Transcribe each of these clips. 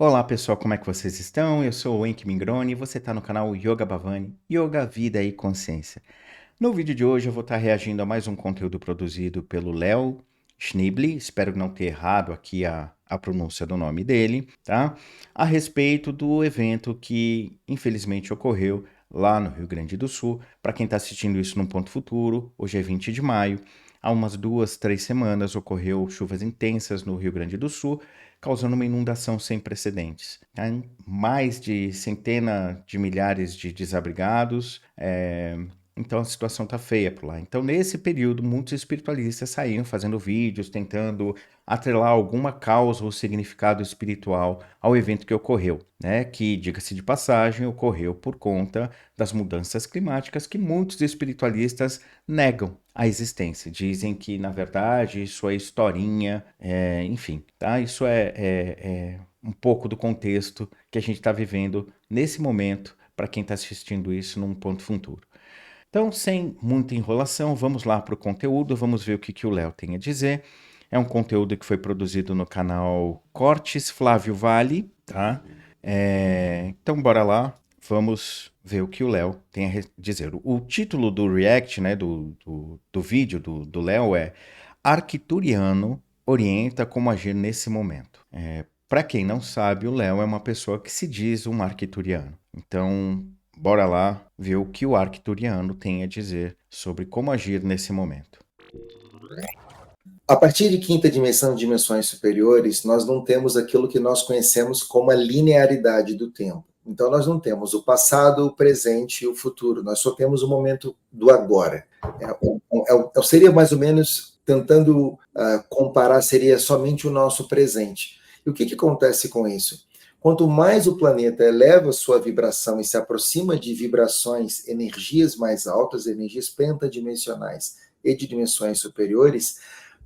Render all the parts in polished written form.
Olá pessoal, como é que vocês estão? Eu sou o Enki Mingroni e você está no canal Yoga Bhavani, Yoga, Vida e Consciência. No vídeo de hoje eu vou estar reagindo a mais um conteúdo produzido pelo Léo Schneebly, espero não ter errado aqui a pronúncia do nome dele, tá? A respeito do evento que infelizmente ocorreu lá no Rio Grande do Sul. Para quem está assistindo isso num ponto futuro, hoje é 20 de maio, há umas 2, 3 semanas ocorreu chuvas intensas no Rio Grande do Sul, causando uma inundação sem precedentes. Tá? Mais de centenas de milhares de desabrigados, então a situação tá feia por lá. Então, nesse período, muitos espiritualistas saíram fazendo vídeos, tentando atrelar alguma causa ou significado espiritual ao evento que ocorreu, né? Que, diga-se de passagem, ocorreu por conta das mudanças climáticas que muitos espiritualistas negam a existência. Dizem que, na verdade, isso é historinha, enfim, tá? Isso é um pouco do contexto que a gente está vivendo nesse momento para quem está assistindo isso num ponto futuro. Então, sem muita enrolação, vamos lá para o conteúdo, vamos ver o que o Léo tem a dizer. É um conteúdo que foi produzido no canal Cortes Flávio Vale, tá? Então, bora lá, vamos ver o que o Léo tem a dizer. O título do react, né, do vídeo do Léo é Arcturiano orienta como agir nesse momento. Para quem não sabe, o Léo é uma pessoa que se diz um arcturiano. Então, bora lá ver o que o arcturiano tem a dizer sobre como agir nesse momento. A partir de quinta dimensão, dimensões superiores, nós não temos aquilo que nós conhecemos como a linearidade do tempo. Então, nós não temos o passado, o presente e o futuro. Nós só temos o momento do agora. Seria mais ou menos, tentando comparar, seria somente o nosso presente. E o que acontece com isso? Quanto mais o planeta eleva sua vibração e se aproxima de vibrações, energias mais altas, energias pentadimensionais e de dimensões superiores,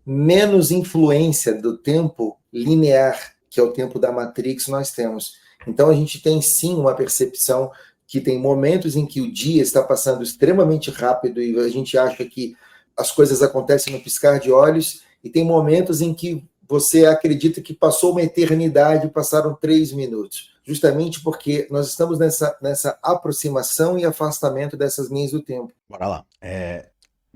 menos influência do tempo linear, que é o tempo da Matrix, nós temos. Então, a gente tem sim uma percepção que tem momentos em que o dia está passando extremamente rápido e a gente acha que as coisas acontecem no piscar de olhos, e tem momentos em que você acredita que passou uma eternidade e passaram 3 minutos, justamente porque nós estamos nessa aproximação e afastamento dessas linhas do tempo. Bora lá.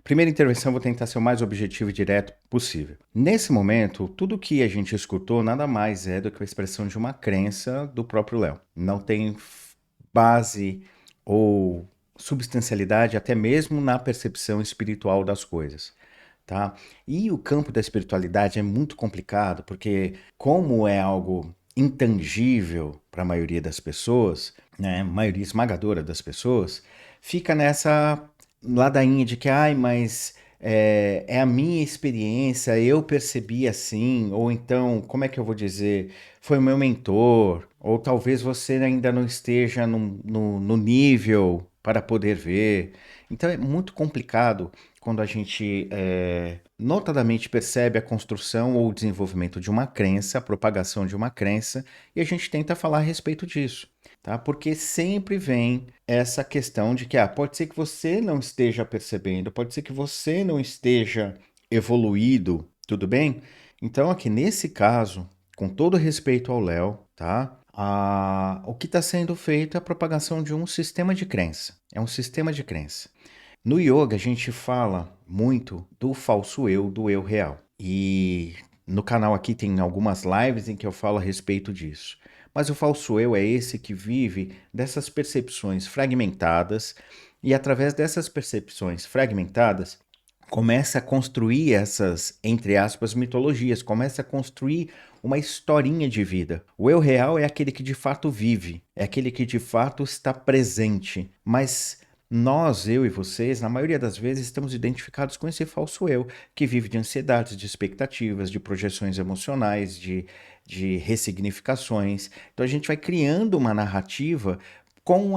Primeira intervenção, vou tentar ser o mais objetivo e direto possível. Nesse momento, tudo que a gente escutou nada mais é do que a expressão de uma crença do próprio Léo. Não tem base ou substancialidade até mesmo na percepção espiritual das coisas. Tá? E o campo da espiritualidade é muito complicado, porque como é algo intangível para a maioria das pessoas, né, maioria esmagadora das pessoas, fica nessa ladainha de que, ai, mas é a minha experiência, eu percebi assim, ou então, como é que eu vou dizer, foi o meu mentor, ou talvez você ainda não esteja no nível para poder ver. Então é muito complicado quando a gente notadamente percebe a construção ou o desenvolvimento de uma crença, a propagação de uma crença, e a gente tenta falar a respeito disso, tá? Porque sempre vem essa questão de que pode ser que você não esteja percebendo, pode ser que você não esteja evoluído, tudo bem? Então aqui nesse caso, com todo respeito ao Léo, tá? O que está sendo feito é a propagação de um sistema de crença. É um sistema de crença. No yoga, a gente fala muito do falso eu, do eu real. E no canal aqui tem algumas lives em que eu falo a respeito disso. Mas o falso eu é esse que vive dessas percepções fragmentadas e, através dessas percepções fragmentadas, começa a construir essas, entre aspas, mitologias, começa a construir uma historinha de vida. O eu real é aquele que de fato vive, é aquele que de fato está presente, mas nós, eu e vocês, na maioria das vezes, estamos identificados com esse falso eu, que vive de ansiedades, de expectativas, de projeções emocionais, de ressignificações. Então a gente vai criando uma narrativa com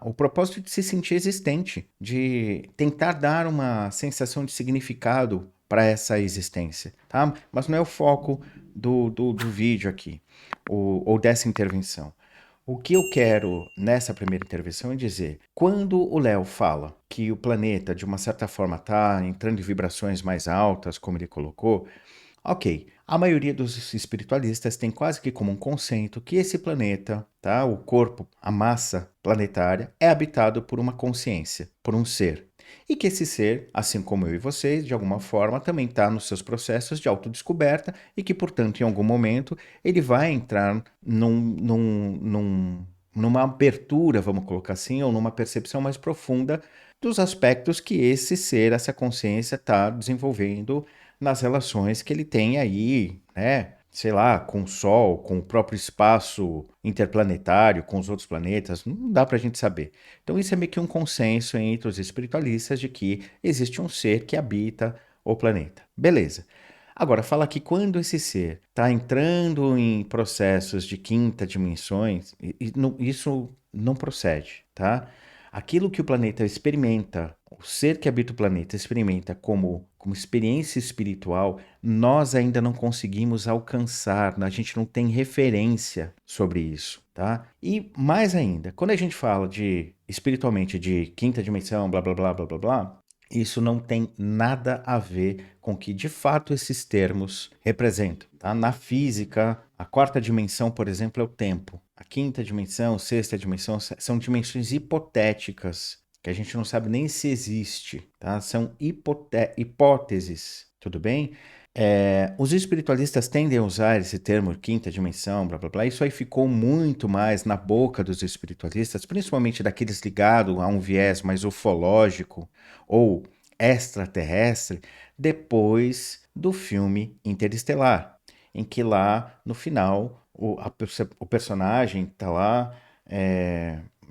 o propósito de se sentir existente, de tentar dar uma sensação de significado para essa existência, tá? Mas não é o foco do vídeo aqui, ou dessa intervenção. O que eu quero nessa primeira intervenção é dizer, quando o Léo fala que o planeta, de uma certa forma, está entrando em vibrações mais altas, como ele colocou, Ok, a maioria dos espiritualistas tem quase que como um conceito que esse planeta, tá, o corpo, a massa planetária, é habitado por uma consciência, por um ser. E que esse ser, assim como eu e vocês, de alguma forma também está nos seus processos de autodescoberta e que, portanto, em algum momento, ele vai entrar numa abertura, vamos colocar assim, ou numa percepção mais profunda dos aspectos que esse ser, essa consciência está desenvolvendo nas relações que ele tem aí, né? Sei lá, com o Sol, com o próprio espaço interplanetário, com os outros planetas, não dá para a gente saber. Então, isso é meio que um consenso entre os espiritualistas de que existe um ser que habita o planeta. Beleza. Agora, fala que quando esse ser está entrando em processos de quinta dimensões, isso não procede, tá? Aquilo que o planeta experimenta, o ser que habita o planeta experimenta como experiência espiritual, nós ainda não conseguimos alcançar, a gente não tem referência sobre isso, tá? E mais ainda, quando a gente fala de espiritualmente de quinta dimensão, blá blá blá blá blá blá, isso não tem nada a ver com o que de fato esses termos representam, tá? Na física, a quarta dimensão, por exemplo, é o tempo. A quinta dimensão, sexta dimensão são dimensões hipotéticas que a gente não sabe nem se existe, tá? São hipóteses, tudo bem? Os espiritualistas tendem a usar esse termo quinta dimensão, blá blá blá. Isso aí ficou muito mais na boca dos espiritualistas, principalmente daqueles ligados a um viés mais ufológico ou extraterrestre, depois do filme Interestelar, em que lá no final o personagem está lá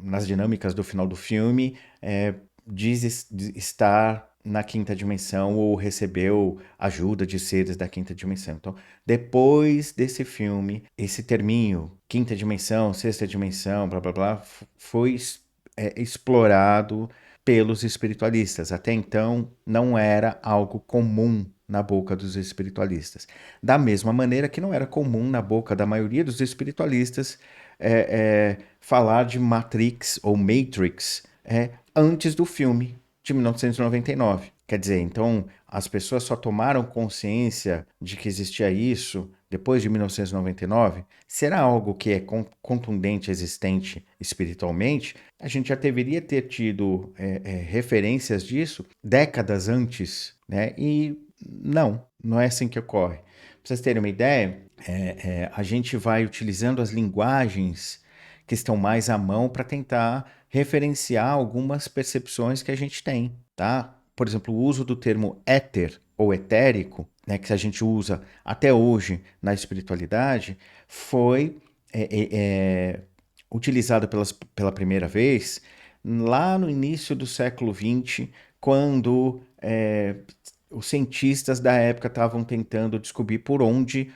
nas dinâmicas do final do filme, diz estar na quinta dimensão ou recebeu ajuda de seres da quinta dimensão. Então, depois desse filme, esse terminho, quinta dimensão, sexta dimensão, blá blá blá, foi explorado pelos espiritualistas. Até então, não era algo comum na boca dos espiritualistas. Da mesma maneira que não era comum na boca da maioria dos espiritualistas falar de Matrix ou Matrix antes do filme de 1999. Quer dizer, então as pessoas só tomaram consciência de que existia isso depois de 1999? Será algo que é contundente, existente espiritualmente? A gente já deveria ter tido referências disso décadas antes, né? E não é assim que ocorre. Para vocês terem uma ideia, a gente vai utilizando as linguagens que estão mais à mão para tentar referenciar algumas percepções que a gente tem, tá? Por exemplo, o uso do termo éter ou etérico, né, que a gente usa até hoje na espiritualidade, foi utilizado pela primeira vez lá no início do século XX, quando os cientistas da época estavam tentando descobrir por onde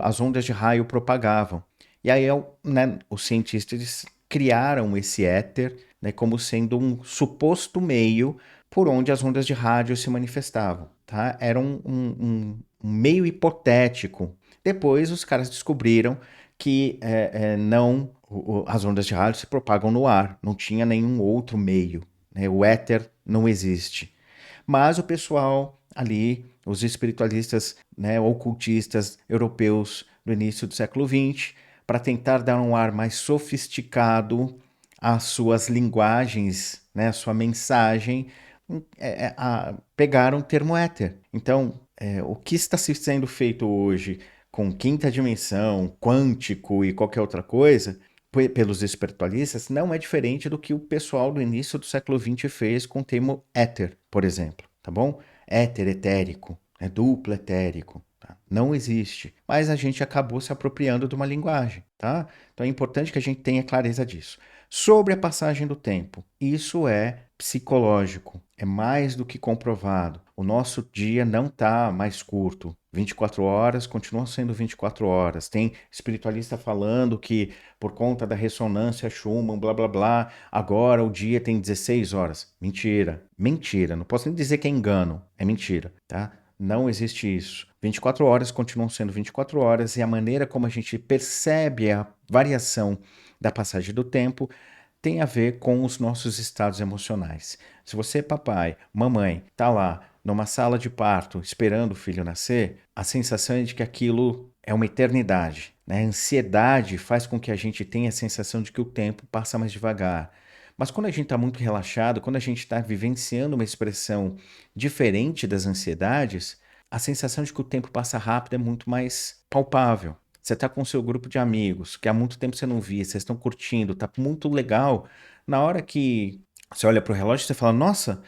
as ondas de raio propagavam. E aí, né, os cientistas criaram esse éter, né, como sendo um suposto meio por onde as ondas de rádio se manifestavam. Tá? Era um meio hipotético. Depois, os caras descobriram que não as ondas de rádio se propagam no ar, não tinha nenhum outro meio. Né? O éter não existe. Mas o pessoal ali, os espiritualistas, né, ocultistas europeus do início do século XX, para tentar dar um ar mais sofisticado às suas linguagens, né, à sua mensagem, pegaram o termo éter. Então, o que está sendo feito hoje com quinta dimensão, quântico e qualquer outra coisa, pelos espiritualistas, não é diferente do que o pessoal do início do século XX fez com o termo éter, por exemplo, tá bom? Éter, etérico, duplo etérico, tá? Não existe, mas a gente acabou se apropriando de uma linguagem, tá? Então é importante que a gente tenha clareza disso. Sobre a passagem do tempo, isso é psicológico, é mais do que comprovado. O nosso dia não está mais curto. 24 horas continuam sendo 24 horas. Tem espiritualista falando que por conta da ressonância Schumann, blá blá blá, agora o dia tem 16 horas. Mentira, mentira. Não posso nem dizer que é engano, é mentira, tá? Não existe isso. 24 horas continuam sendo 24 horas e a maneira como a gente percebe a variação da passagem do tempo tem a ver com os nossos estados emocionais. Se você, papai, mamãe, tá lá numa sala de parto, esperando o filho nascer, a sensação é de que aquilo é uma eternidade, né? A ansiedade faz com que a gente tenha a sensação de que o tempo passa mais devagar. Mas quando a gente está muito relaxado, quando a gente está vivenciando uma expressão diferente das ansiedades, a sensação de que o tempo passa rápido é muito mais palpável. Você está com o seu grupo de amigos, que há muito tempo você não via, vocês estão curtindo, tá muito legal. Na hora que você olha para o relógio, você fala, nossa,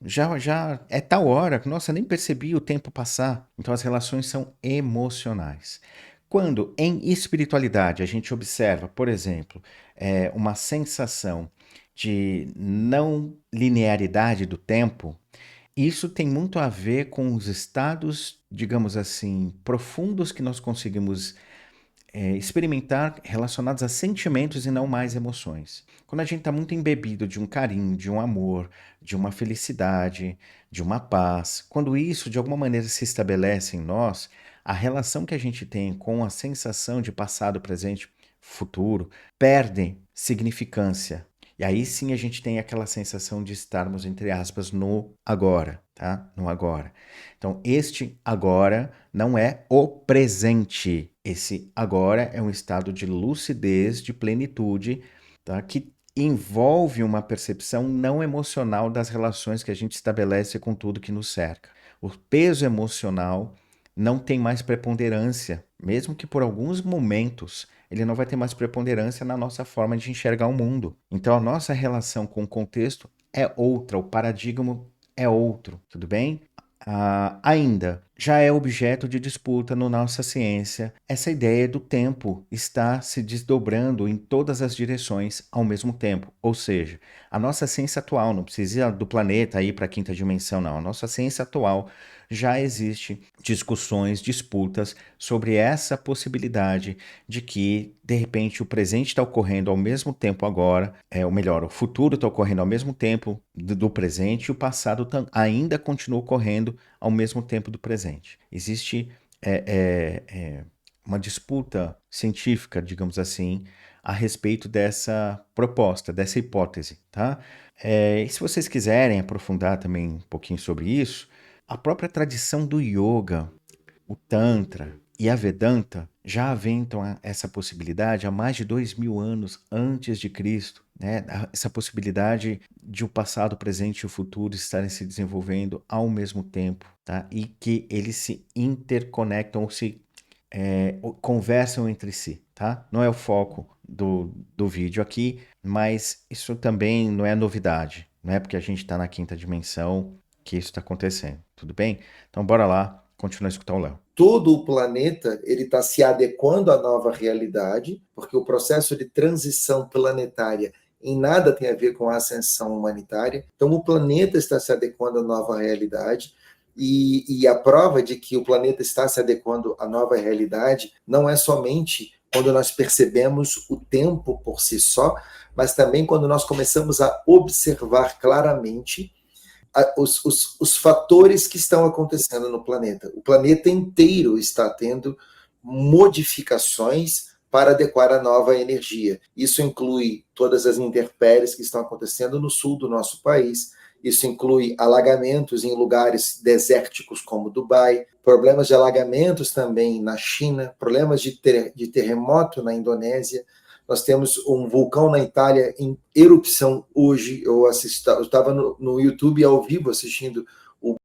já é tal hora, nossa, nem percebi o tempo passar. Então as relações são emocionais. Quando em espiritualidade a gente observa, por exemplo, uma sensação de não linearidade do tempo, isso tem muito a ver com os estados, digamos assim, profundos que nós conseguimos experimentar relacionados a sentimentos e não mais emoções. Quando a gente está muito embebido de um carinho, de um amor, de uma felicidade, de uma paz, quando isso de alguma maneira se estabelece em nós, a relação que a gente tem com a sensação de passado, presente, futuro, perde significância. E aí sim a gente tem aquela sensação de estarmos, entre aspas, no agora, tá? No agora. Então, este agora não é o presente. Esse agora é um estado de lucidez, de plenitude, tá? Que envolve uma percepção não emocional das relações que a gente estabelece com tudo que nos cerca. O peso emocional não tem mais preponderância, mesmo que por alguns momentos ele não vai ter mais preponderância na nossa forma de enxergar o mundo. Então a nossa relação com o contexto é outra, o paradigma é outro, tudo bem? Ainda já é objeto de disputa na nossa ciência essa ideia do tempo estar se desdobrando em todas as direções ao mesmo tempo. Ou seja, a nossa ciência atual, não precisa do planeta ir para a quinta dimensão, não. A nossa ciência atual já existe discussões, disputas sobre essa possibilidade de que, de repente, o presente está ocorrendo ao mesmo tempo agora, ou melhor, o futuro está ocorrendo ao mesmo tempo do presente e o passado ainda continua ocorrendo ao mesmo tempo do presente. Existe uma disputa científica, digamos assim, a respeito dessa proposta, dessa hipótese, tá? E se vocês quiserem aprofundar também um pouquinho sobre isso, a própria tradição do yoga, o Tantra e a Vedanta já aventam essa possibilidade há mais de 2000 anos antes de Cristo, né? Essa possibilidade de o passado, o presente e o futuro estarem se desenvolvendo ao mesmo tempo, tá? E que eles se interconectam ou se conversam entre si, tá? Não é o foco do vídeo aqui, mas isso também não é novidade, não é porque a gente está na quinta dimensão que isso está acontecendo, tudo bem? Então bora lá, continuar a escutar o Léo. Todo o planeta ele está se adequando à nova realidade, porque o processo de transição planetária em nada tem a ver com a ascensão humanitária. Então, o planeta está se adequando à nova realidade. E a prova de que o planeta está se adequando à nova realidade não é somente quando nós percebemos o tempo por si só, mas também quando nós começamos a observar claramente os fatores que estão acontecendo no planeta. O planeta inteiro está tendo modificações para adequar a nova energia. Isso inclui todas as intempéries que estão acontecendo no sul do nosso país. Isso inclui alagamentos em lugares desérticos como Dubai, problemas de alagamentos também na China, problemas de terremoto na Indonésia. Nós temos um vulcão na Itália em erupção hoje. Eu estava no YouTube ao vivo assistindo o.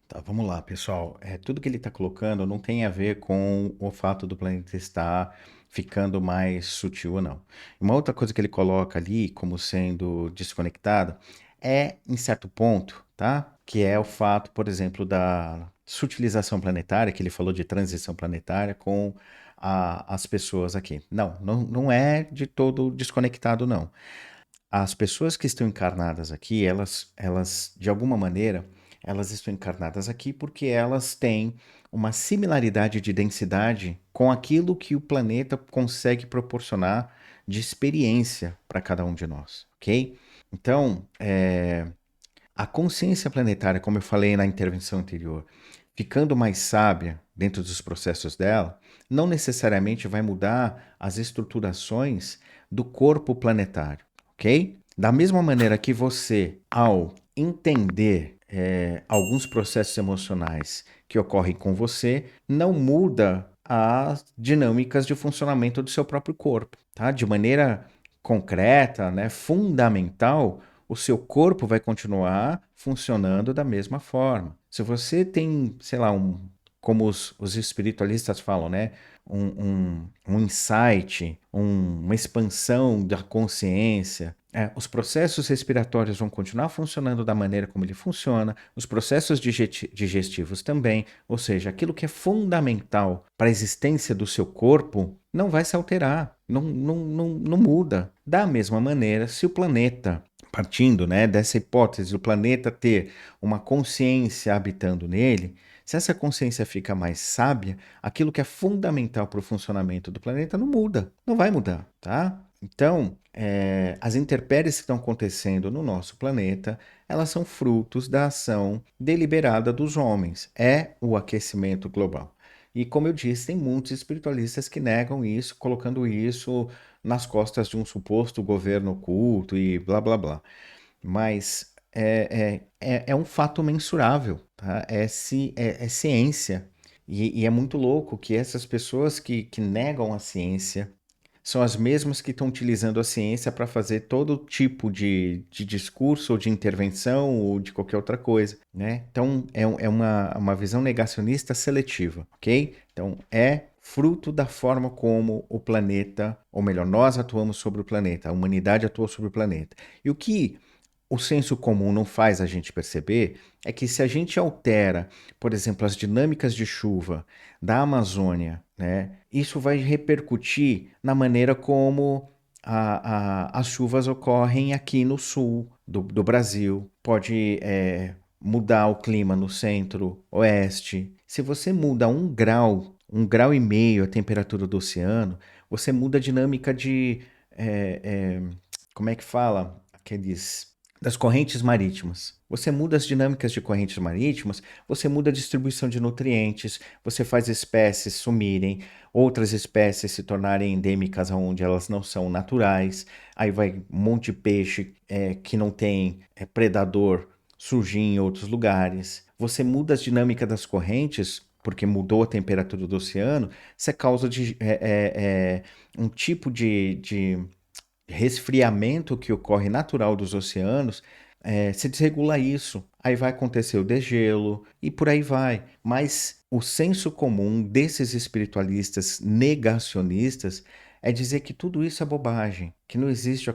Tá, vamos lá, pessoal. Tudo que ele está colocando não tem a ver com o fato do planeta estar ficando mais sutil ou não. Uma outra coisa que ele coloca ali como sendo desconectado é, em certo ponto, tá? Que é o fato, por exemplo, da sutilização planetária, que ele falou de transição planetária com as pessoas aqui. Não é de todo desconectado, não. As pessoas que estão encarnadas aqui, elas de alguma maneira, elas estão encarnadas aqui porque elas têm uma similaridade de densidade com aquilo que o planeta consegue proporcionar de experiência para cada um de nós, ok? Então, a consciência planetária, como eu falei na intervenção anterior, ficando mais sábia dentro dos processos dela, não necessariamente vai mudar as estruturações do corpo planetário, ok? Da mesma maneira que você, ao entender alguns processos emocionais que ocorrem com você, não muda as dinâmicas de funcionamento do seu próprio corpo, tá? De maneira concreta, né, fundamental, o seu corpo vai continuar funcionando da mesma forma. Se você tem, sei lá, como os espiritualistas falam, né, um insight, uma expansão da consciência, os processos respiratórios vão continuar funcionando da maneira como ele funciona, os processos digestivos também, ou seja, aquilo que é fundamental para a existência do seu corpo não vai se alterar, não muda. Da mesma maneira, se o planeta, partindo, né, dessa hipótese, o planeta ter uma consciência habitando nele, se essa consciência fica mais sábia, aquilo que é fundamental para o funcionamento do planeta não muda, não vai mudar, tá? Então, as intempéries que estão acontecendo no nosso planeta, elas são frutos da ação deliberada dos homens. É o aquecimento global. E como eu disse, tem muitos espiritualistas que negam isso, colocando isso nas costas de um suposto governo oculto e blá blá blá. Mas é um fato mensurável, tá? É ciência. E é muito louco que essas pessoas que negam a ciência são as mesmas que estão utilizando a ciência para fazer todo tipo de discurso ou de intervenção ou de qualquer outra coisa, né? Então, é uma visão negacionista seletiva, ok? Então, é fruto da forma como o planeta, ou melhor, nós atuamos sobre o planeta, a humanidade atua sobre o planeta. E o que o senso comum não faz a gente perceber é que se a gente altera, por exemplo, as dinâmicas de chuva da Amazônia, né, isso vai repercutir na maneira como as chuvas ocorrem aqui no sul do Brasil. Pode mudar o clima no centro-oeste. Se você muda 1 grau e meio a temperatura do oceano, você muda a dinâmica como é que fala? Das correntes marítimas. Você muda as dinâmicas de correntes marítimas, você muda a distribuição de nutrientes, você faz espécies sumirem, outras espécies se tornarem endêmicas onde elas não são naturais, aí vai um monte de peixe que não tem predador surgir em outros lugares. Você muda as dinâmicas das correntes, porque mudou a temperatura do oceano, isso é causa de um tipo de resfriamento que ocorre natural dos oceanos, se desregula isso. Aí vai acontecer o degelo e por aí vai. Mas o senso comum desses espiritualistas negacionistas é dizer que tudo isso é bobagem, que não existe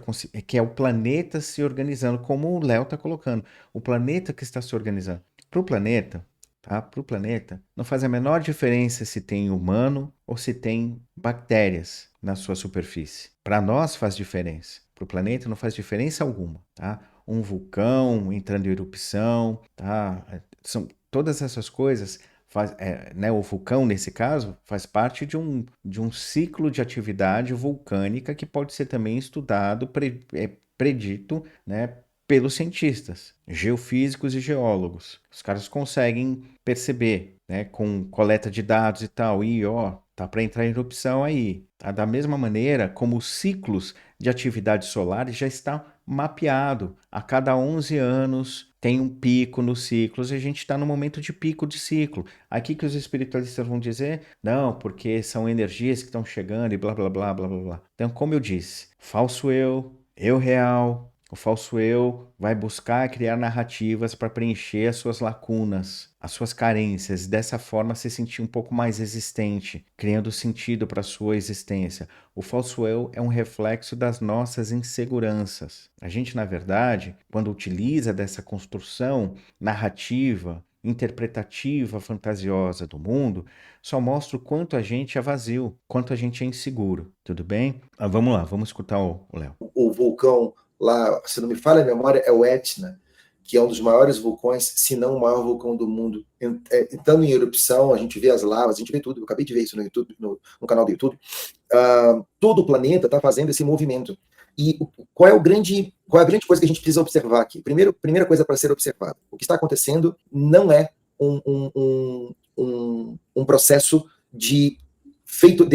que é o planeta se organizando, como o Léo está colocando. O planeta que está se organizando. Para o planeta, tá? Para o planeta, não faz a menor diferença se tem humano ou se tem bactérias na sua superfície. Para nós faz diferença. Para o planeta não faz diferença alguma, tá? Um vulcão entrando em erupção, tá? São todas essas coisas. Né, o vulcão, nesse caso, faz parte de um ciclo de atividade vulcânica que pode ser também estudado, predito, né, pelos cientistas, geofísicos e geólogos. Os caras conseguem perceber, né, com coleta de dados e tal, e ó, tá para entrar em erupção aí. Tá? Da mesma maneira como os ciclos de atividades solares já está mapeado. A cada 11 anos tem um pico nos ciclos e a gente está no momento de pico de ciclo. Aqui que os espiritualistas vão dizer, não, porque são energias que estão chegando e blá, blá, blá, blá, blá, blá. Então, como eu disse, falso eu real. O falso eu vai buscar criar narrativas para preencher as suas lacunas, as suas carências, e dessa forma se sentir um pouco mais existente, criando sentido para a sua existência. O falso eu é um reflexo das nossas inseguranças. A gente, na verdade, quando utiliza dessa construção narrativa, interpretativa, fantasiosa do mundo, só mostra o quanto a gente é vazio, quanto a gente é inseguro. Tudo bem? Vamos lá, vamos escutar o Léo. O vulcão lá, se não me falha a memória, é o Etna, que é um dos maiores vulcões, se não o maior vulcão do mundo. Entrando em erupção, a gente vê as lavas, a gente vê tudo. Eu acabei de ver isso no YouTube, no canal do YouTube. Todo o planeta está fazendo esse movimento. E qual é a grande coisa que a gente precisa observar aqui? Primeira coisa para ser observada: o que está acontecendo não é um processo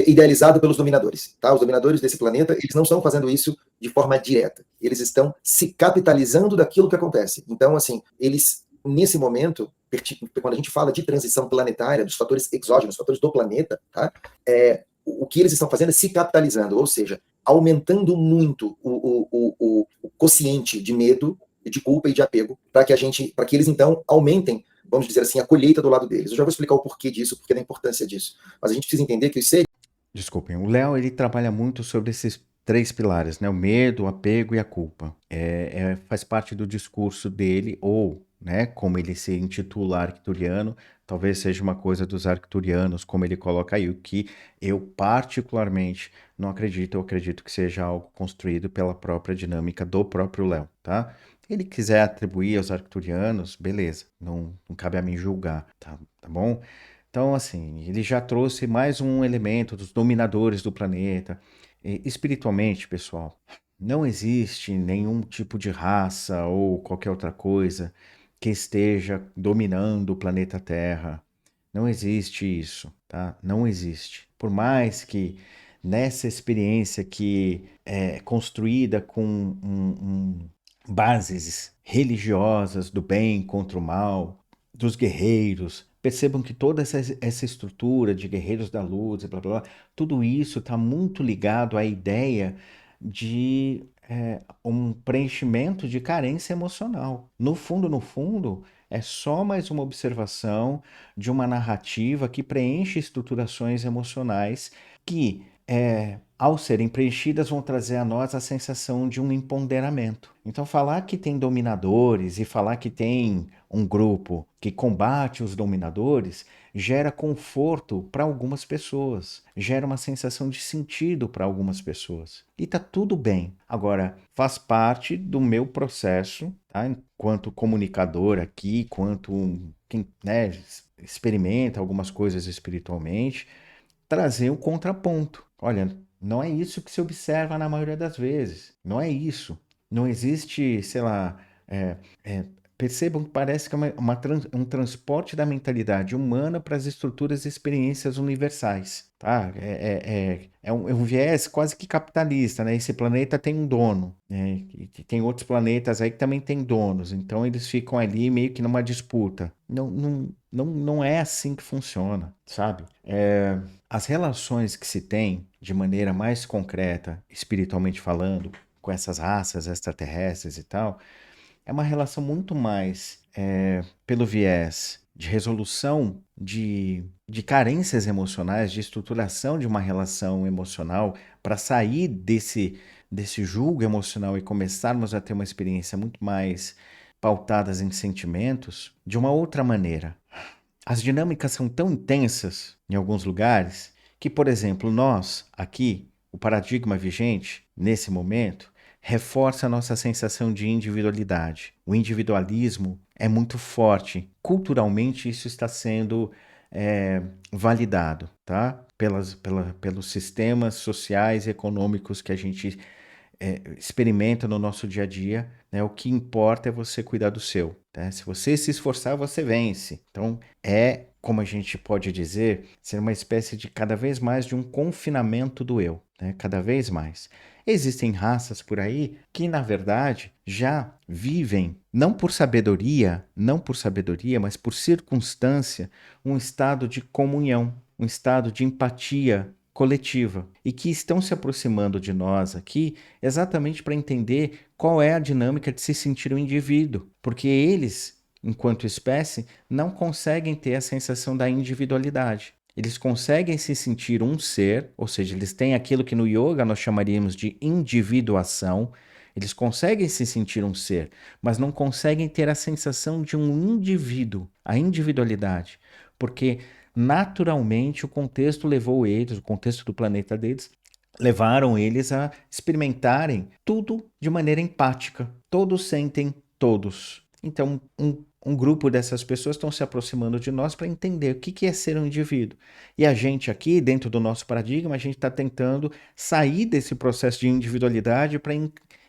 idealizado pelos dominadores. Tá? Os dominadores desse planeta, eles não estão fazendo isso de forma direta. Eles estão se capitalizando daquilo que acontece. Então, assim, eles nesse momento, quando a gente fala de transição planetária, dos fatores exógenos, fatores do planeta, tá? O que eles estão fazendo é se capitalizando, ou seja, aumentando muito o quociente de medo, de culpa e de apego, para que eles então aumentem, vamos dizer assim, a colheita do lado deles. Eu já vou explicar o porquê disso, porque da importância disso. Mas a gente precisa entender que os seres. Desculpem, o Léo ele trabalha muito sobre esses três pilares, né? O medo, o apego e a culpa. Faz parte do discurso dele, ou, né, como ele se intitula arcturiano, talvez seja uma coisa dos arcturianos, como ele coloca aí, o que eu particularmente não acredito, eu acredito que seja algo construído pela própria dinâmica do próprio Léo, tá? Se ele quiser atribuir aos arcturianos, beleza, não cabe a mim julgar, tá bom? Então, assim, ele já trouxe mais um elemento dos dominadores do planeta. E, espiritualmente, pessoal, não existe nenhum tipo de raça ou qualquer outra coisa que esteja dominando o planeta Terra. Não existe isso, tá? Não existe. Por mais que nessa experiência que é construída com bases religiosas do bem contra o mal, dos guerreiros. Percebam que toda essa estrutura de guerreiros da luz e blá blá blá, tudo isso está muito ligado à ideia de um preenchimento de carência emocional. No fundo, é só mais uma observação de uma narrativa que preenche estruturações emocionais que ao serem preenchidas, vão trazer a nós a sensação de um empoderamento. Então, falar que tem dominadores e falar que tem um grupo que combate os dominadores gera conforto para algumas pessoas, gera uma sensação de sentido para algumas pessoas. E tá tudo bem. Agora, faz parte do meu processo, tá? Enquanto comunicador aqui, quanto quem, né, experimenta algumas coisas espiritualmente, trazer o contraponto. Olha, não é isso que se observa na maioria das vezes. Não é isso. Não existe, sei lá, é, é, percebam que parece que é um transporte da mentalidade humana para as estruturas e experiências universais, tá? É um viés quase que capitalista, né? Esse planeta tem um dono, né? E tem outros planetas aí que também têm donos, então eles ficam ali meio que numa disputa. Não é assim que funciona, sabe? As relações que se tem de maneira mais concreta, espiritualmente falando, com essas raças extraterrestres e tal, é uma relação muito mais pelo viés de resolução de carências emocionais, de estruturação de uma relação emocional para sair desse julgo emocional e começarmos a ter uma experiência muito mais pautadas em sentimentos de uma outra maneira. As dinâmicas são tão intensas em alguns lugares que, por exemplo, nós, aqui, o paradigma vigente, nesse momento, reforça a nossa sensação de individualidade. O individualismo é muito forte. Culturalmente, isso está sendo validado, tá? Pelos sistemas sociais e econômicos que a gente experimenta no nosso dia a dia, né? O que importa é você cuidar do seu, tá? Se você se esforçar, você vence. Então, como a gente pode dizer, ser uma espécie de cada vez mais de um confinamento do eu, né? Cada vez mais. Existem raças por aí que, na verdade, já vivem, não por sabedoria, mas por circunstância, um estado de comunhão, um estado de empatia coletiva e que estão se aproximando de nós aqui exatamente para entender qual é a dinâmica de se sentir um indivíduo, porque eles, enquanto espécie, não conseguem ter a sensação da individualidade. Eles conseguem se sentir um ser, ou seja, eles têm aquilo que no yoga nós chamaríamos de individuação. Eles conseguem se sentir um ser, mas não conseguem ter a sensação de um indivíduo, a individualidade, porque naturalmente o contexto levou eles, o contexto do planeta deles, levaram eles a experimentarem tudo de maneira empática. Todos sentem todos. Então, um grupo dessas pessoas estão se aproximando de nós para entender o que é ser um indivíduo. E a gente aqui, dentro do nosso paradigma, a gente está tentando sair desse processo de individualidade para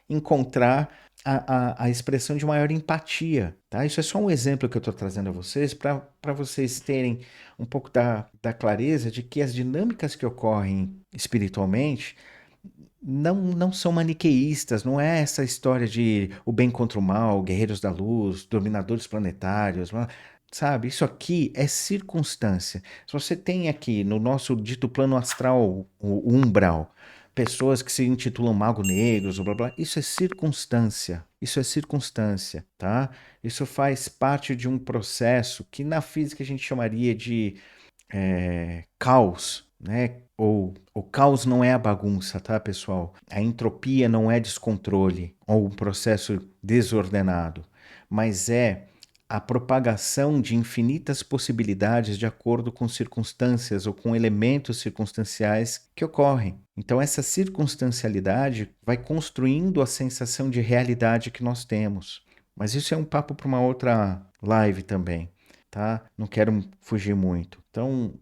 encontrar a expressão de maior empatia. Tá? Isso é só um exemplo que eu estou trazendo a vocês para vocês terem um pouco da clareza de que as dinâmicas que ocorrem espiritualmente não são maniqueístas, não é essa história de o bem contra o mal, guerreiros da luz, dominadores planetários, sabe? Isso aqui é circunstância. Se você tem aqui no nosso dito plano astral, o umbral, pessoas que se intitulam magos negros, blá blá, isso é circunstância. Isso é circunstância, tá? Isso faz parte de um processo que na física a gente chamaria de caos, né? O caos não é a bagunça, tá, pessoal? A entropia não é descontrole ou um processo desordenado, mas é a propagação de infinitas possibilidades de acordo com circunstâncias ou com elementos circunstanciais que ocorrem. Então, essa circunstancialidade vai construindo a sensação de realidade que nós temos. Mas isso é um papo para uma outra live também, tá? Não quero fugir muito. Então,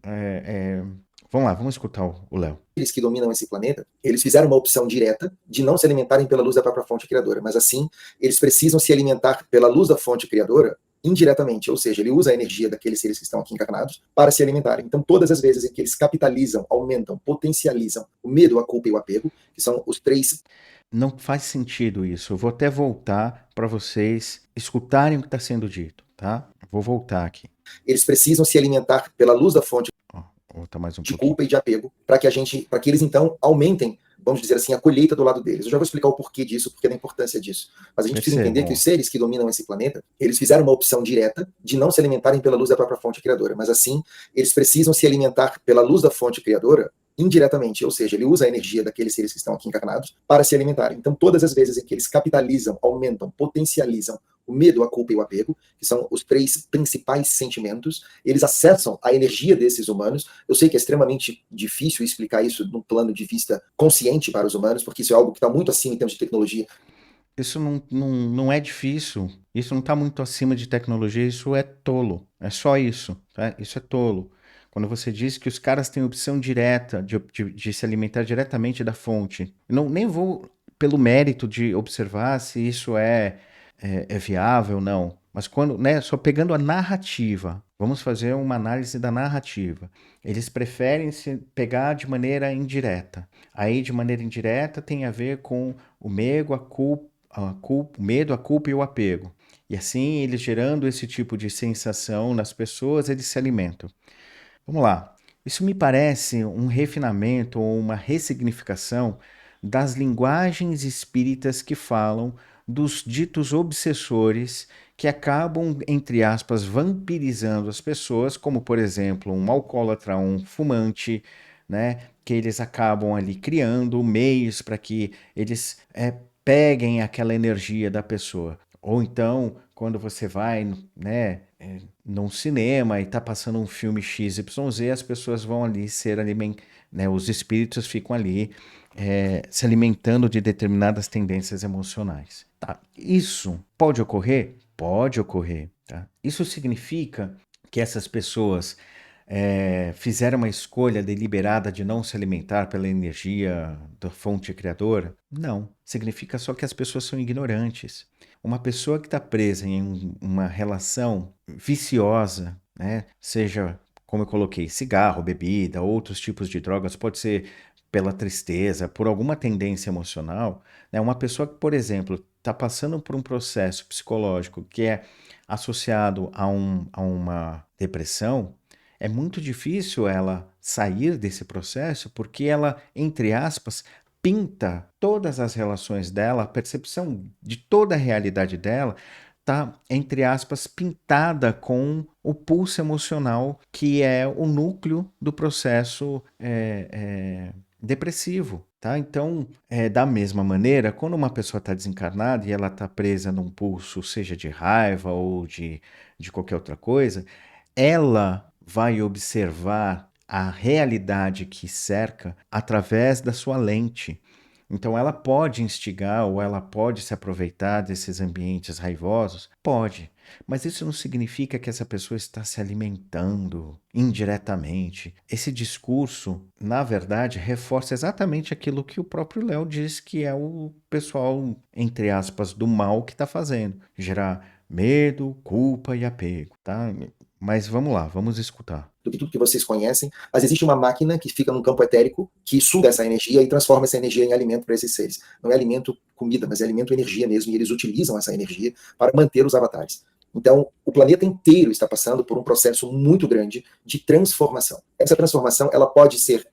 vamos lá, vamos escutar o Léo. Eles que dominam esse planeta, eles fizeram uma opção direta de não se alimentarem pela luz da própria fonte criadora, mas assim, eles precisam se alimentar pela luz da fonte criadora indiretamente, ou seja, ele usa a energia daqueles seres que estão aqui encarnados para se alimentarem. Então, todas as vezes em que eles capitalizam, aumentam, potencializam o medo, a culpa e o apego, que são os três. Não faz sentido isso. Eu vou até voltar para vocês escutarem o que está sendo dito, tá? Vou voltar aqui. Eles precisam se alimentar pela luz da fonte Vou voltar mais um de pouquinho. culpa e de apego, para que eles então aumentem, vamos dizer assim, a colheita do lado deles. Eu já vou explicar o porquê disso, porque da importância disso. Mas a gente precisa entender que os seres que dominam esse planeta, eles fizeram uma opção direta de não se alimentarem pela luz da própria fonte criadora, mas assim, eles precisam se alimentar pela luz da fonte criadora indiretamente, ou seja, ele usa a energia daqueles seres que estão aqui encarnados para se alimentarem. Então, todas as vezes em que eles capitalizam, aumentam, potencializam o medo, a culpa e o apego, que são os três principais sentimentos, eles acessam a energia desses humanos. Eu sei que é extremamente difícil explicar isso num plano de vista consciente para os humanos, porque isso é algo que está muito acima em termos de tecnologia. Isso não é difícil. Isso não está muito acima de tecnologia. Isso é tolo. É só isso. Tá? Isso é tolo. Quando você diz que os caras têm opção direta de se alimentar diretamente da fonte. Nem vou pelo mérito de observar se isso é viável, não. Mas quando, né, só pegando a narrativa, vamos fazer uma análise da narrativa. Eles preferem se pegar de maneira indireta. Aí, de maneira indireta, tem a ver com o medo, o medo, a culpa e o apego. E assim, eles gerando esse tipo de sensação nas pessoas, eles se alimentam. Vamos lá. Isso me parece um refinamento ou uma ressignificação das linguagens espíritas que falam dos ditos obsessores que acabam, entre aspas, vampirizando as pessoas, como por exemplo um alcoólatra, um fumante, né? Que eles acabam ali criando meios para que eles peguem aquela energia da pessoa. Ou então, quando você vai, né, num cinema e está passando um filme XYZ, as pessoas vão ali ser alimentadas, né, os espíritos ficam ali se alimentando de determinadas tendências emocionais. Tá? Isso pode ocorrer? Pode ocorrer. Tá? Isso significa que essas pessoas fizeram uma escolha deliberada de não se alimentar pela energia da fonte criadora? Não. Significa só que as pessoas são ignorantes. Uma pessoa que está presa em uma relação viciosa, né, seja, como eu coloquei, cigarro, bebida, outros tipos de drogas, pode ser pela tristeza, por alguma tendência emocional, né, uma pessoa que, por exemplo, está passando por um processo psicológico que é associado a uma depressão, é muito difícil ela sair desse processo porque ela, entre aspas, pinta todas as relações dela, a percepção de toda a realidade dela tá, entre aspas, pintada com o pulso emocional que é o núcleo do processo depressivo. Tá? Então, da mesma maneira, quando uma pessoa está desencarnada e ela está presa num pulso, seja de raiva ou de qualquer outra coisa, ela vai observar a realidade que cerca através da sua lente. Então, ela pode instigar ou ela pode se aproveitar desses ambientes raivosos? Pode. Mas isso não significa que essa pessoa está se alimentando indiretamente. Esse discurso, na verdade, reforça exatamente aquilo que o próprio Léo diz que é o pessoal, entre aspas, do mal que está fazendo. Gerar medo, culpa e apego, tá? mas vamos lá, vamos escutar. Do que tudo que vocês conhecem, mas existe uma máquina que fica num campo etérico que suga essa energia e transforma essa energia em alimento para esses seres. Não é alimento comida, mas é alimento energia mesmo, e eles utilizam essa energia para manter os avatares. Então, o planeta inteiro está passando por um processo muito grande de transformação. Essa transformação ela pode ser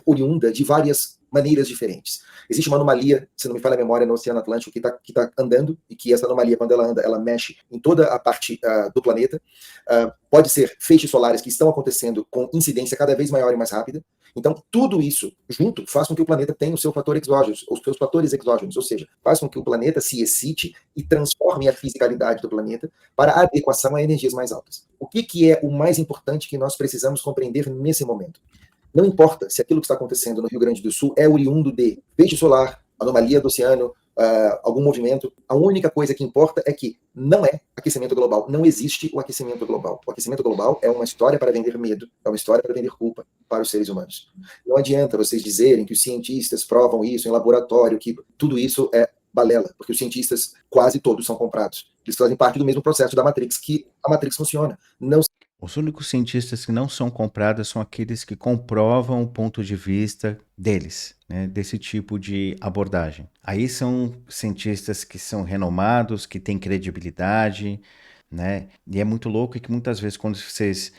oriunda de várias maneiras diferentes. Existe uma anomalia, se não me falha a memória, no Oceano Atlântico que tá andando, e que essa anomalia, quando ela anda, ela mexe em toda a parte do planeta. Pode ser feixes solares que estão acontecendo com incidência cada vez maior e mais rápida. Então, tudo isso junto faz com que o planeta tenha o seu fator exógeno, os seus fatores exógenos, ou seja, faz com que o planeta se excite e transforme a fisicalidade do planeta para a adequação a energias mais altas. O que é o mais importante que nós precisamos compreender nesse momento? Não importa se aquilo que está acontecendo no Rio Grande do Sul é oriundo de feixe solar, anomalia do oceano, algum movimento. A única coisa que importa é que não é aquecimento global. Não existe o aquecimento global. O aquecimento global é uma história para vender medo, é uma história para vender culpa para os seres humanos. Não adianta vocês dizerem que os cientistas provam isso em laboratório, que tudo isso é balela, porque os cientistas quase todos são comprados. Eles fazem parte do mesmo processo da Matrix, que a Matrix funciona. Não Os únicos cientistas que não são comprados são aqueles que comprovam o ponto de vista deles, né, desse tipo de abordagem. Aí são cientistas que são renomados, que têm credibilidade, né? E é muito louco que muitas vezes quando vocês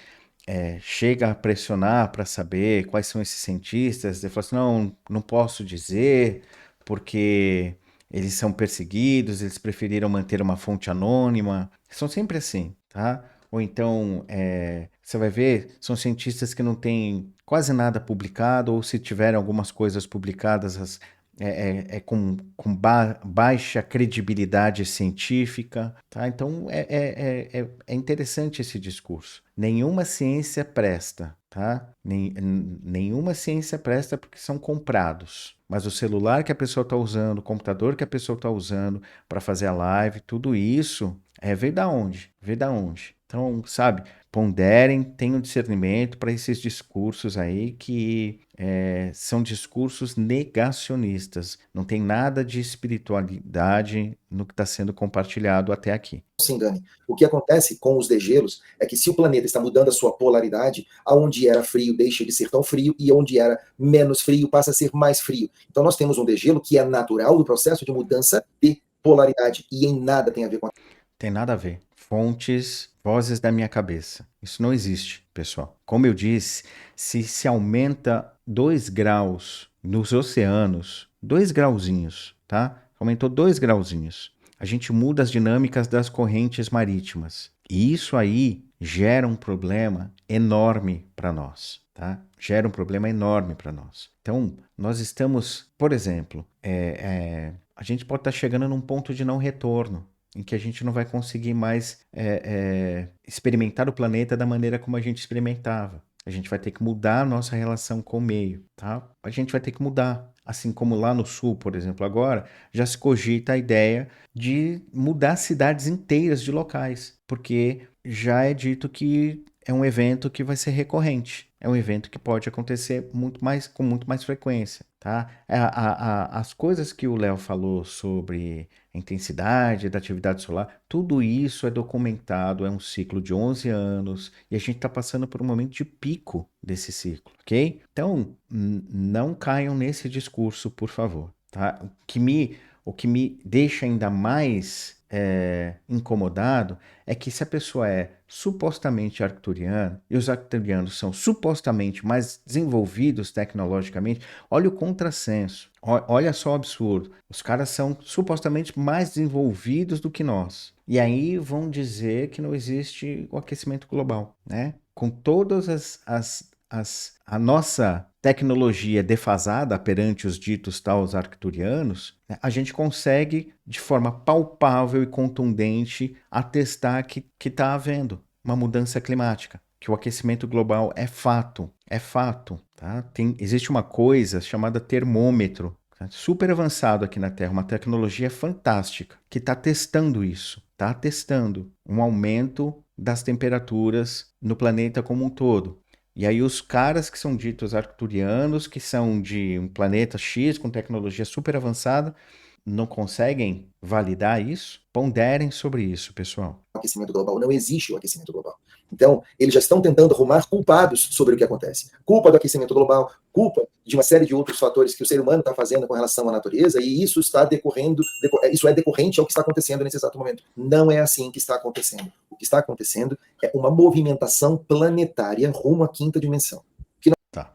chegam a pressionar para saber quais são esses cientistas, ele fala assim, não, não posso dizer, porque eles são perseguidos, eles preferiram manter uma fonte anônima. São sempre assim, tá? Ou então, você vai ver, são cientistas que não têm quase nada publicado, ou se tiverem algumas coisas publicadas, com baixa credibilidade científica, tá? Então, é interessante esse discurso. Nenhuma ciência presta, tá? Nenhuma ciência presta porque são comprados. Mas o celular que a pessoa está usando, o computador que a pessoa está usando para fazer a live, tudo isso veio da onde? Veio da onde? Então, sabe, ponderem, tenham discernimento para esses discursos aí que são discursos negacionistas. Não tem nada de espiritualidade no que está sendo compartilhado até aqui. se engane. O que acontece com os degelos é que se o planeta está mudando a sua polaridade, aonde era frio deixa de ser tão frio e onde era menos frio passa a ser mais frio. Então nós temos um degelo que é natural do processo de mudança de polaridade e em nada tem a ver com Tem nada a ver. Fontes, vozes da minha cabeça. Isso não existe, pessoal. Como eu disse, se aumenta 2 graus nos oceanos, 2 grauzinhos, tá? Aumentou 2 grauzinhos. A gente muda as dinâmicas das correntes marítimas. E isso aí gera um problema enorme para nós, tá? Gera um problema enorme para nós. Então, nós estamos, por exemplo, a gente pode estar chegando num ponto de não retorno, em que a gente não vai conseguir mais experimentar o planeta da maneira como a gente experimentava. A gente vai ter que mudar a nossa relação com o meio, tá? A gente vai ter que mudar. Assim como lá no sul, por exemplo, agora, já se cogita a ideia de mudar cidades inteiras de locais, porque já é dito que é um evento que vai ser recorrente. É um evento que pode acontecer com muito mais frequência, tá? As coisas que o Léo falou sobre a intensidade da atividade solar, tudo isso é documentado, é um ciclo de 11 anos e a gente está passando por um momento de pico desse ciclo, ok? Então, não caiam nesse discurso, por favor, tá? O que me deixa ainda mais incomodado é que se a pessoa é supostamente arcturiana e os arcturianos são supostamente mais desenvolvidos tecnologicamente, olha o contrassenso, olha só o absurdo. Os caras são supostamente mais desenvolvidos do que nós. E aí vão dizer que não existe o aquecimento global, né? Com todas a nossa tecnologia defasada perante os ditos tais arcturianos, né, a gente consegue, de forma palpável e contundente, atestar que está havendo uma mudança climática, que o aquecimento global é fato, tá? Existe uma coisa chamada termômetro, tá? Super avançado aqui na Terra, uma tecnologia fantástica, que está testando isso, está testando um aumento das temperaturas no planeta como um todo. E aí os caras que são ditos arcturianos, que são de um planeta X com tecnologia super avançada, não conseguem validar isso? Ponderem sobre isso, pessoal. aquecimento global. Não existe o aquecimento global. Então, eles já estão tentando arrumar culpados sobre o que acontece. Culpa do aquecimento global, culpa de uma série de outros fatores que o ser humano está fazendo com relação à natureza, e isso está decorrendo, isso é decorrente ao que está acontecendo nesse exato momento. Não é assim que está acontecendo. O que está acontecendo é uma movimentação planetária rumo à quinta dimensão. Tá.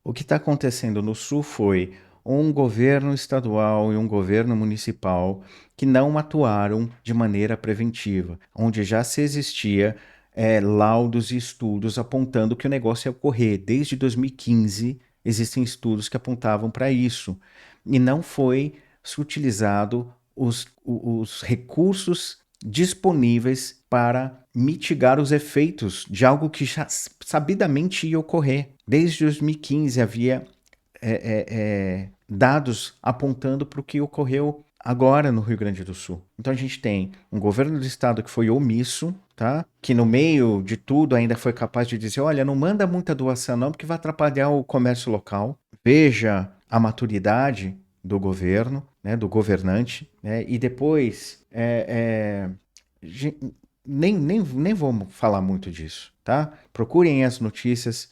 O que está acontecendo no Sul foi um governo estadual e um governo municipal que não atuaram de maneira preventiva, onde já se existia laudos e estudos apontando que o negócio ia ocorrer. Desde 2015 existem estudos que apontavam para isso. E não foi utilizado os recursos disponíveis para mitigar os efeitos de algo que já sabidamente ia ocorrer. Desde 2015 havia dados apontando para o que ocorreu agora no Rio Grande do Sul. Então a gente tem um governo do estado que foi omisso, tá? Que no meio de tudo ainda foi capaz de dizer, olha, não manda muita doação não, porque vai atrapalhar o comércio local. Veja a maturidade do governo, né, do governante, né, e depois nem vou falar muito disso, tá? Procurem as notícias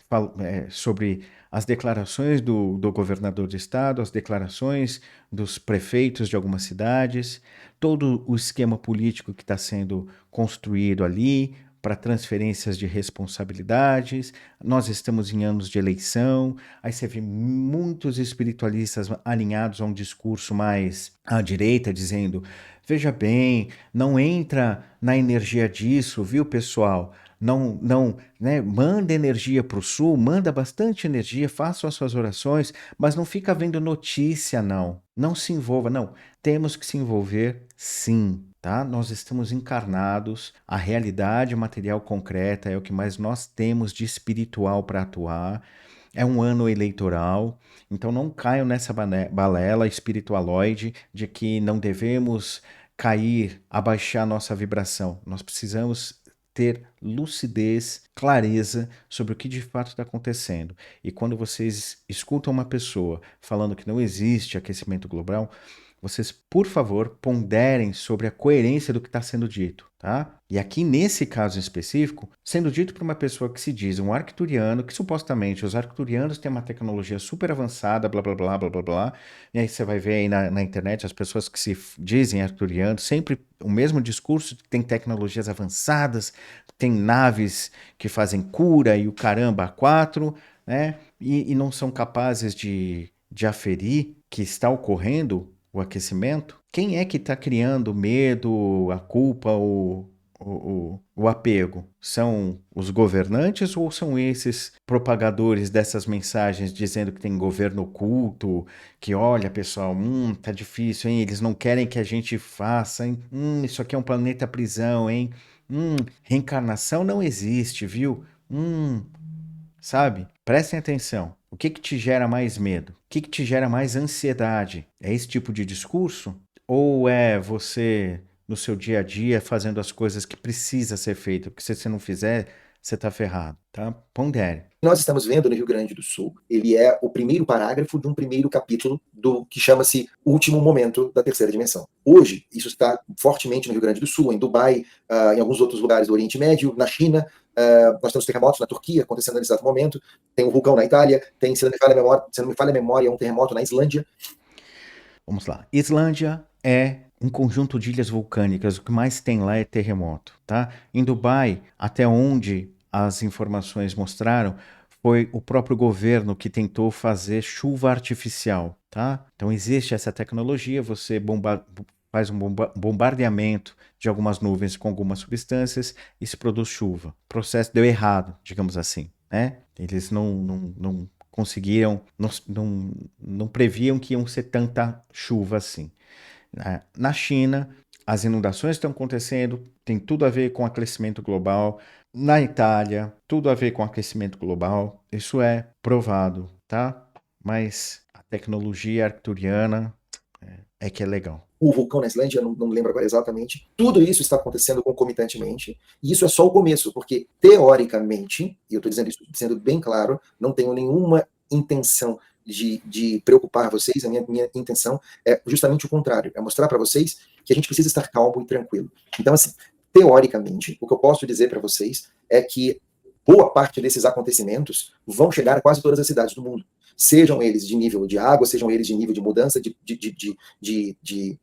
sobre as declarações do governador do estado, as declarações dos prefeitos de algumas cidades, todo o esquema político que está sendo construído ali para transferências de responsabilidades. Nós estamos em anos de eleição, aí você vê muitos espiritualistas alinhados a um discurso mais à direita, dizendo, veja bem, não entra na energia disso, viu, pessoal? Não, né? Manda energia para o sul, manda bastante energia, faça as suas orações, mas não fica vendo notícia, não. Não se envolva, não. Temos que se envolver, sim, tá? Nós estamos encarnados, a realidade material concreta é o que mais nós temos de espiritual para atuar. É um ano eleitoral, então não caiam nessa balela espiritualoide de que não devemos cair, abaixar nossa vibração. Nós precisamos ter lucidez, clareza sobre o que de fato está acontecendo. E quando vocês escutam uma pessoa falando que não existe aquecimento global, vocês, por favor, ponderem sobre a coerência do que está sendo dito, tá? E aqui, nesse caso específico, sendo dito por uma pessoa que se diz um arcturiano, que supostamente os arcturianos têm uma tecnologia super avançada, blá, blá, blá, blá, blá, blá, e aí você vai ver aí na internet as pessoas que se dizem arcturianos, sempre o mesmo discurso, tem tecnologias avançadas, tem naves que fazem cura e o caramba a quatro, né? E não são capazes de aferir que está ocorrendo o aquecimento. Quem é que está criando o medo, a culpa, o apego? São os governantes ou são esses propagadores dessas mensagens dizendo que tem governo oculto, que olha, pessoal, tá difícil, hein? Eles não querem que a gente faça, hein? Isso aqui é um planeta prisão, hein? Reencarnação não existe, viu? Sabe? Prestem atenção. O que te gera mais medo? O que te gera mais ansiedade? É esse tipo de discurso? Ou é você, no seu dia a dia, fazendo as coisas que precisa ser feito? Porque se você não fizer, você tá ferrado, tá? Pondere. Nós estamos vendo no Rio Grande do Sul, ele é o primeiro parágrafo de um primeiro capítulo do que chama-se Último Momento da Terceira Dimensão. Hoje, isso está fortemente no Rio Grande do Sul, em Dubai, em alguns outros lugares do Oriente Médio, na China. Nós temos terremotos na Turquia acontecendo nesse exato momento, tem um vulcão na Itália, tem, se não me falha a memória, um terremoto na Islândia. Vamos lá. Islândia é um conjunto de ilhas vulcânicas, o que mais tem lá é terremoto, tá? Em Dubai, até onde as informações mostraram, foi o próprio governo que tentou fazer chuva artificial, tá? Então existe essa tecnologia, você faz um bombardeamento de algumas nuvens com algumas substâncias e se produz chuva. O processo deu errado, digamos assim, né? Eles não conseguiram, não previam que iam ser tanta chuva assim. Na China, as inundações estão acontecendo, tem tudo a ver com aquecimento global. Na Itália, tudo a ver com aquecimento global. Isso é provado, tá? Mas a tecnologia arcturiana é que é legal. O vulcão na Islândia, não lembro agora exatamente. Tudo isso está acontecendo concomitantemente. E isso é só o começo, porque, teoricamente, e eu estou dizendo isso sendo bem claro, não tenho nenhuma intenção de preocupar vocês, a minha intenção é justamente o contrário, é mostrar para vocês que a gente precisa estar calmo e tranquilo. Então, assim, teoricamente, o que eu posso dizer para vocês é que boa parte desses acontecimentos vão chegar a quase todas as cidades do mundo. Sejam eles de nível de água, sejam eles de nível de mudança de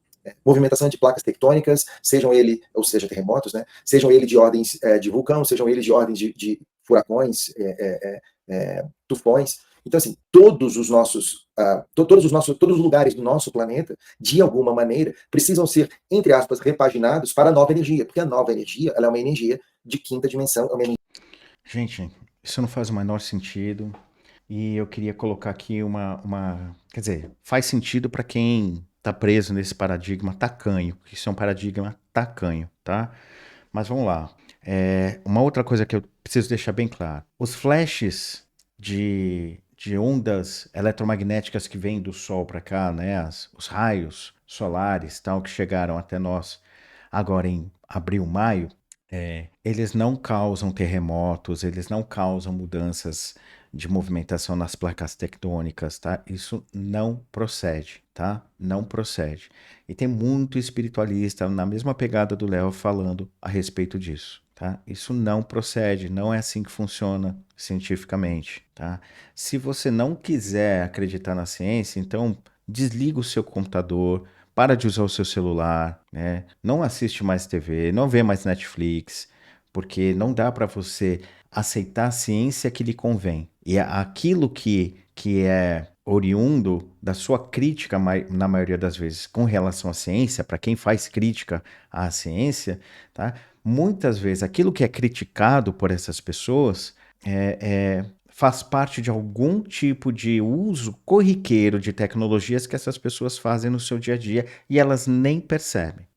movimentação de placas tectônicas, sejam ele, ou seja, terremotos, né? Sejam eles de ordens de vulcão, sejam eles de ordens de furacões, tufões. Então, assim, todos os lugares do nosso planeta, de alguma maneira, precisam ser, entre aspas, repaginados para a nova energia, porque a nova energia, ela é uma energia de quinta dimensão. Gente, isso não faz o menor sentido. E eu queria colocar aqui quer dizer, faz sentido para quem está preso nesse paradigma tacanho, que isso é um paradigma tacanho, tá? Mas vamos lá. Uma outra coisa que eu preciso deixar bem claro. Os flashes de ondas eletromagnéticas que vêm do Sol para cá, né? Os raios solares, tal, que chegaram até nós agora em abril, maio, eles não causam terremotos, eles não causam mudanças de movimentação nas placas tectônicas, tá? Isso não procede, tá? Não procede. E tem muito espiritualista na mesma pegada do Léo falando a respeito disso, tá? Isso não procede, não é assim que funciona cientificamente, tá? Se você não quiser acreditar na ciência, então desliga o seu computador, para de usar o seu celular, né? Não assiste mais TV, não vê mais Netflix, porque não dá para você aceitar a ciência que lhe convém. E aquilo que é oriundo da sua crítica, na maioria das vezes, com relação à ciência, para quem faz crítica à ciência, tá? Muitas vezes aquilo que é criticado por essas pessoas faz parte de algum tipo de uso corriqueiro de tecnologias que essas pessoas fazem no seu dia a dia e elas nem percebem.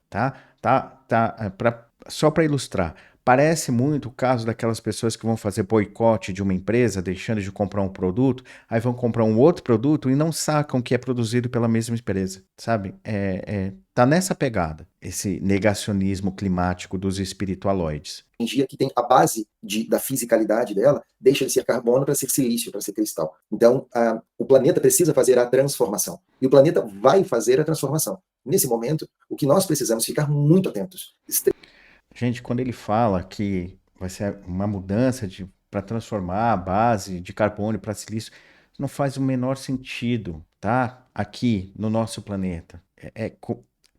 Tá? Só para ilustrar, parece muito o caso daquelas pessoas que vão fazer boicote de uma empresa, deixando de comprar um produto, aí vão comprar um outro produto e não sacam que é produzido pela mesma empresa, sabe? Tá nessa pegada, esse negacionismo climático dos espiritualoides. Energia que tem a base da fisicalidade dela, deixa de ser carbono para ser silício, para ser cristal. Então, o planeta precisa fazer a transformação. E o planeta vai fazer a transformação. Nesse momento, o que nós precisamos ficar muito atentos. Gente, quando ele fala que vai ser uma mudança para transformar a base de carbono para silício, não faz o menor sentido, tá? Aqui no nosso planeta.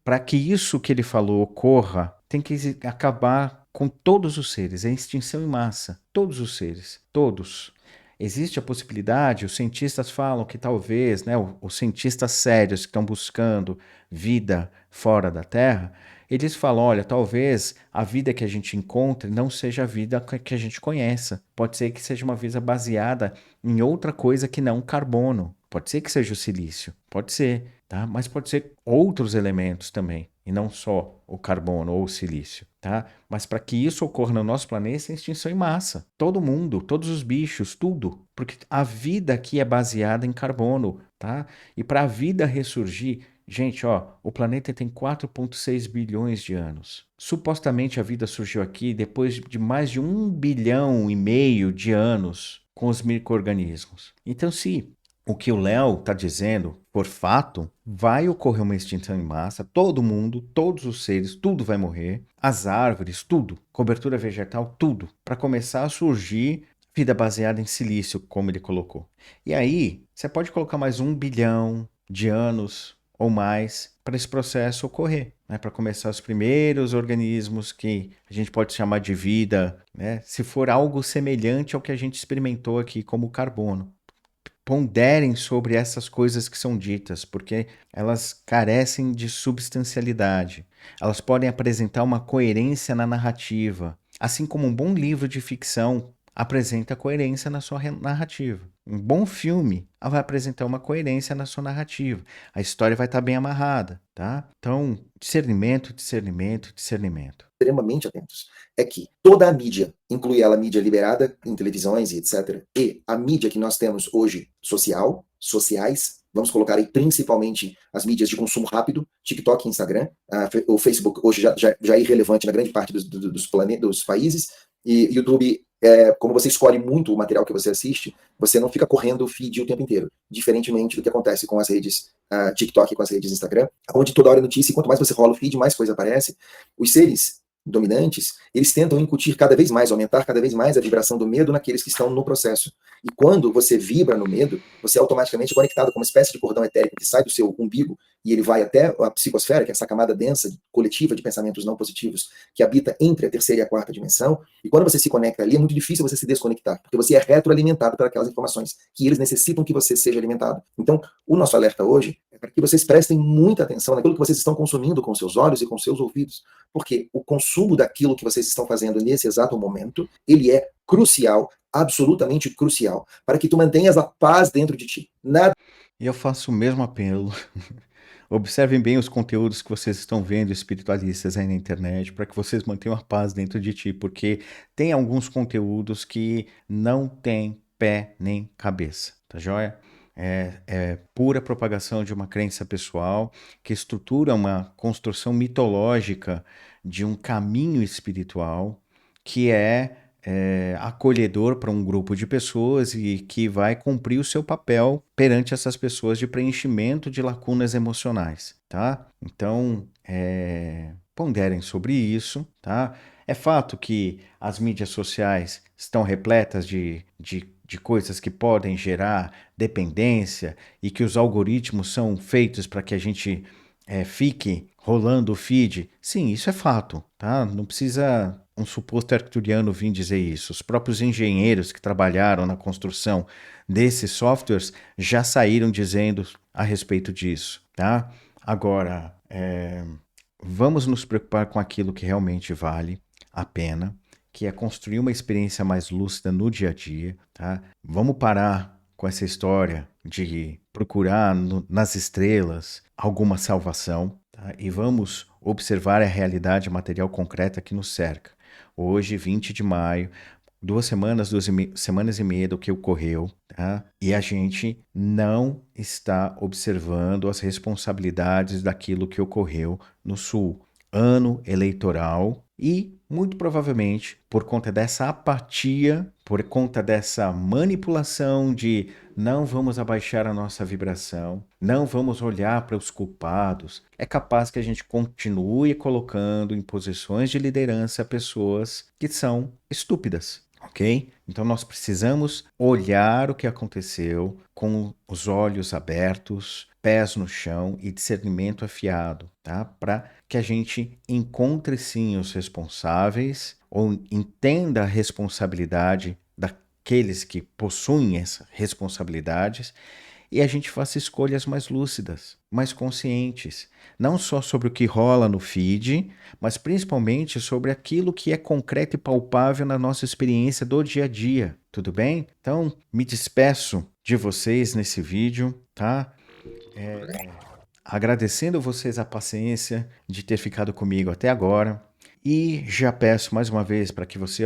Para que isso que ele falou ocorra, tem que acabar com todos os seres, é extinção em massa. Todos os seres, todos. Existe a possibilidade, os cientistas falam que talvez, né, os cientistas sérios que estão buscando vida fora da Terra, eles falam, olha, talvez a vida que a gente encontre não seja a vida que a gente conheça. Pode ser que seja uma vida baseada em outra coisa que não carbono. Pode ser que seja o silício, pode ser, tá? Mas pode ser outros elementos também, e não só o carbono ou o silício, tá? Mas para que isso ocorra no nosso planeta, é extinção em massa. Todo mundo, todos os bichos, tudo. Porque a vida aqui é baseada em carbono, tá? E para a vida ressurgir, gente, ó, o planeta tem 4,6 bilhões de anos. Supostamente a vida surgiu aqui depois de mais de 1,5 bilhão de anos com os micro-organismos. Então, se o que o Léo está dizendo, por fato, vai ocorrer uma extinção em massa, todo mundo, todos os seres, tudo vai morrer, as árvores, tudo, cobertura vegetal, tudo, para começar a surgir vida baseada em silício, como ele colocou. E aí, você pode colocar mais 1 bilhão de anos ou mais para esse processo ocorrer, né? Para começar os primeiros organismos que a gente pode chamar de vida, né? Se for algo semelhante ao que a gente experimentou aqui como o carbono. Ponderem sobre essas coisas que são ditas, porque elas carecem de substancialidade. Elas podem apresentar uma coerência na narrativa, assim como um bom livro de ficção apresenta coerência na sua narrativa. Um bom filme vai apresentar uma coerência na sua narrativa. A história vai estar bem amarrada, tá? Então, discernimento. Extremamente atentos, é que toda a mídia, inclui ela a mídia liberada em televisões e etc., e a mídia que nós temos hoje sociais, vamos colocar aí principalmente as mídias de consumo rápido, TikTok e Instagram, o Facebook hoje já é irrelevante na grande parte dos países, e YouTube como você escolhe muito o material que você assiste, você não fica correndo o feed o tempo inteiro, diferentemente do que acontece com as redes TikTok, com as redes Instagram, onde toda hora é notícia, e quanto mais você rola o feed, mais coisa aparece. Os seres dominantes, eles tentam incutir cada vez mais, aumentar cada vez mais a vibração do medo naqueles que estão no processo. E quando você vibra no medo, você é automaticamente conectado com uma espécie de cordão etérico que sai do seu umbigo e ele vai até a psicosfera, que é essa camada densa, coletiva de pensamentos não positivos, que habita entre a terceira e a quarta dimensão. E quando você se conecta ali, é muito difícil você se desconectar, porque você é retroalimentado por aquelas informações que eles necessitam que você seja alimentado. Então, o nosso alerta hoje é para que vocês prestem muita atenção naquilo que vocês estão consumindo com seus olhos e com seus ouvidos, porque o consumo daquilo que vocês estão fazendo nesse exato momento, ele é crucial, absolutamente crucial, para que tu mantenhas a paz dentro de ti. Nada. E eu faço o mesmo apelo. Observem bem os conteúdos que vocês estão vendo espiritualistas aí na internet, para que vocês mantenham a paz dentro de ti, porque tem alguns conteúdos que não têm pé nem cabeça, tá joia? É pura propagação de uma crença pessoal que estrutura uma construção mitológica de um caminho espiritual que é acolhedor para um grupo de pessoas e que vai cumprir o seu papel perante essas pessoas de preenchimento de lacunas emocionais, tá? Então, ponderem sobre isso, tá? É fato que as mídias sociais estão repletas de coisas que podem gerar dependência e que os algoritmos são feitos para que a gente fique rolando o feed. Sim, isso é fato, tá? Não precisa um suposto arcturiano vir dizer isso. Os próprios engenheiros que trabalharam na construção desses softwares já saíram dizendo a respeito disso, tá? Agora, vamos nos preocupar com aquilo que realmente vale a pena, que é construir uma experiência mais lúcida no dia a dia, tá? Vamos parar com essa história de procurar nas estrelas alguma salvação, tá? E vamos observar a realidade material concreta que nos cerca. Hoje, 20 de maio, 2 semanas e meia do que ocorreu, tá? E a gente não está observando as responsabilidades daquilo que ocorreu no Sul. Ano eleitoral e, muito provavelmente, por conta dessa apatia, por conta dessa manipulação de não vamos abaixar a nossa vibração, não vamos olhar para os culpados, é capaz que a gente continue colocando em posições de liderança pessoas que são estúpidas. Ok? Então nós precisamos olhar o que aconteceu com os olhos abertos, pés no chão e discernimento afiado, tá? Para que a gente encontre sim os responsáveis ou entenda a responsabilidade daqueles que possuem essas responsabilidades e a gente faça escolhas mais lúcidas, mais conscientes, não só sobre o que rola no feed, mas principalmente sobre aquilo que é concreto e palpável na nossa experiência do dia a dia, tudo bem? Então, me despeço de vocês nesse vídeo, tá? Agradecendo vocês a paciência de ter ficado comigo até agora. E já peço mais uma vez para que você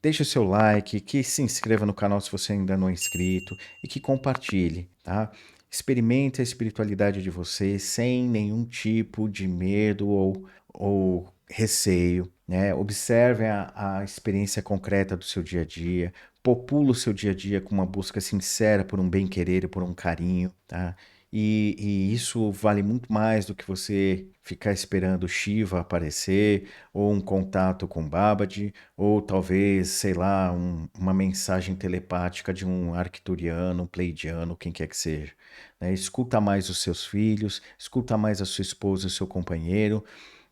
deixe o seu like, que se inscreva no canal se você ainda não é inscrito e que compartilhe, tá? Experimente a espiritualidade de vocês sem nenhum tipo de medo ou receio, né? Observe a experiência concreta do seu dia a dia, popula o seu dia a dia com uma busca sincera por um bem-querer e por um carinho, tá? E isso vale muito mais do que você ficar esperando Shiva aparecer, ou um contato com Babaji, ou talvez, sei lá, uma mensagem telepática de um arcturiano, um pleidiano, quem quer que seja. Né? Escuta mais os seus filhos, escuta mais a sua esposa, o seu companheiro,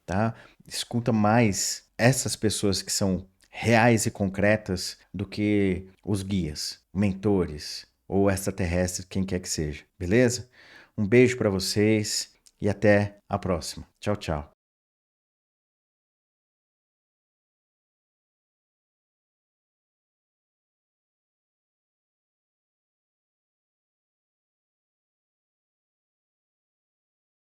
tá? Escuta mais essas pessoas que são reais e concretas do que os guias, mentores ou extraterrestres, quem quer que seja, beleza? Um beijo para vocês e até a próxima. Tchau, tchau.